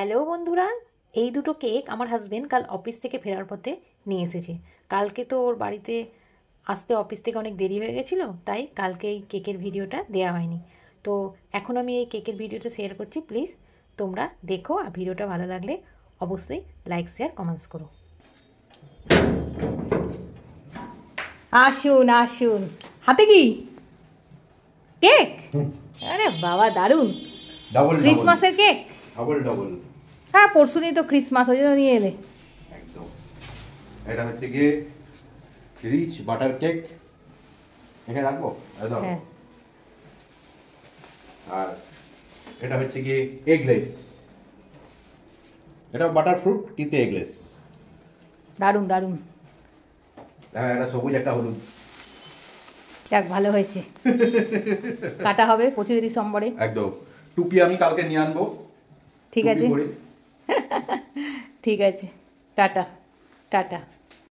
Hello বন্ধুরা, এই দুটো কেক আমার হাজবেন্ড কাল অফিস থেকে ফেরার পথে নিয়ে এসেছে। কালকে তো ওর বাড়িতে আসতে অফিস থেকে অনেক দেরি হয়ে গেছিলো, তাই কালকে এই কেকের ভিডিওটা দেওয়া হয়নি। তো এখন আমি এই কেকের ভিডিওটা শেয়ার করছি, প্লিজ তোমরা দেখো। আর ভিডিওটা ভালো লাগলে অবশ্যই লাইক শেয়ার কমেন্টস করো। আসুন আসুন, হাতে কি কেক? আরে বাবা দারুণ, ক্রিসমাসের কেক। ডবল হ্যাঁ, পরশু দিন তো ক্রিসমাস, ওই জন্য নিয়ে এলে। একদম। এটা হচ্ছে গিয়ে রিচ বাটার কেক, এখানে রাখবো একদম। হ্যাঁ, আর এটা হচ্ছে গিয়ে এগলেস, এটা বাটার ফ্রুট কিন্তু এগলেস। দারুণ দারুণ। হ্যাঁ, এটা সবুজ একটা হলুদ। যাক, ভালো হয়েছে। কাটা হবে 25 ডিসেম্বরে। একদম। টুপি আমি কালকে নিয়ে আনবো। ঠিক আছে, ঠিক আছে। Tata tata.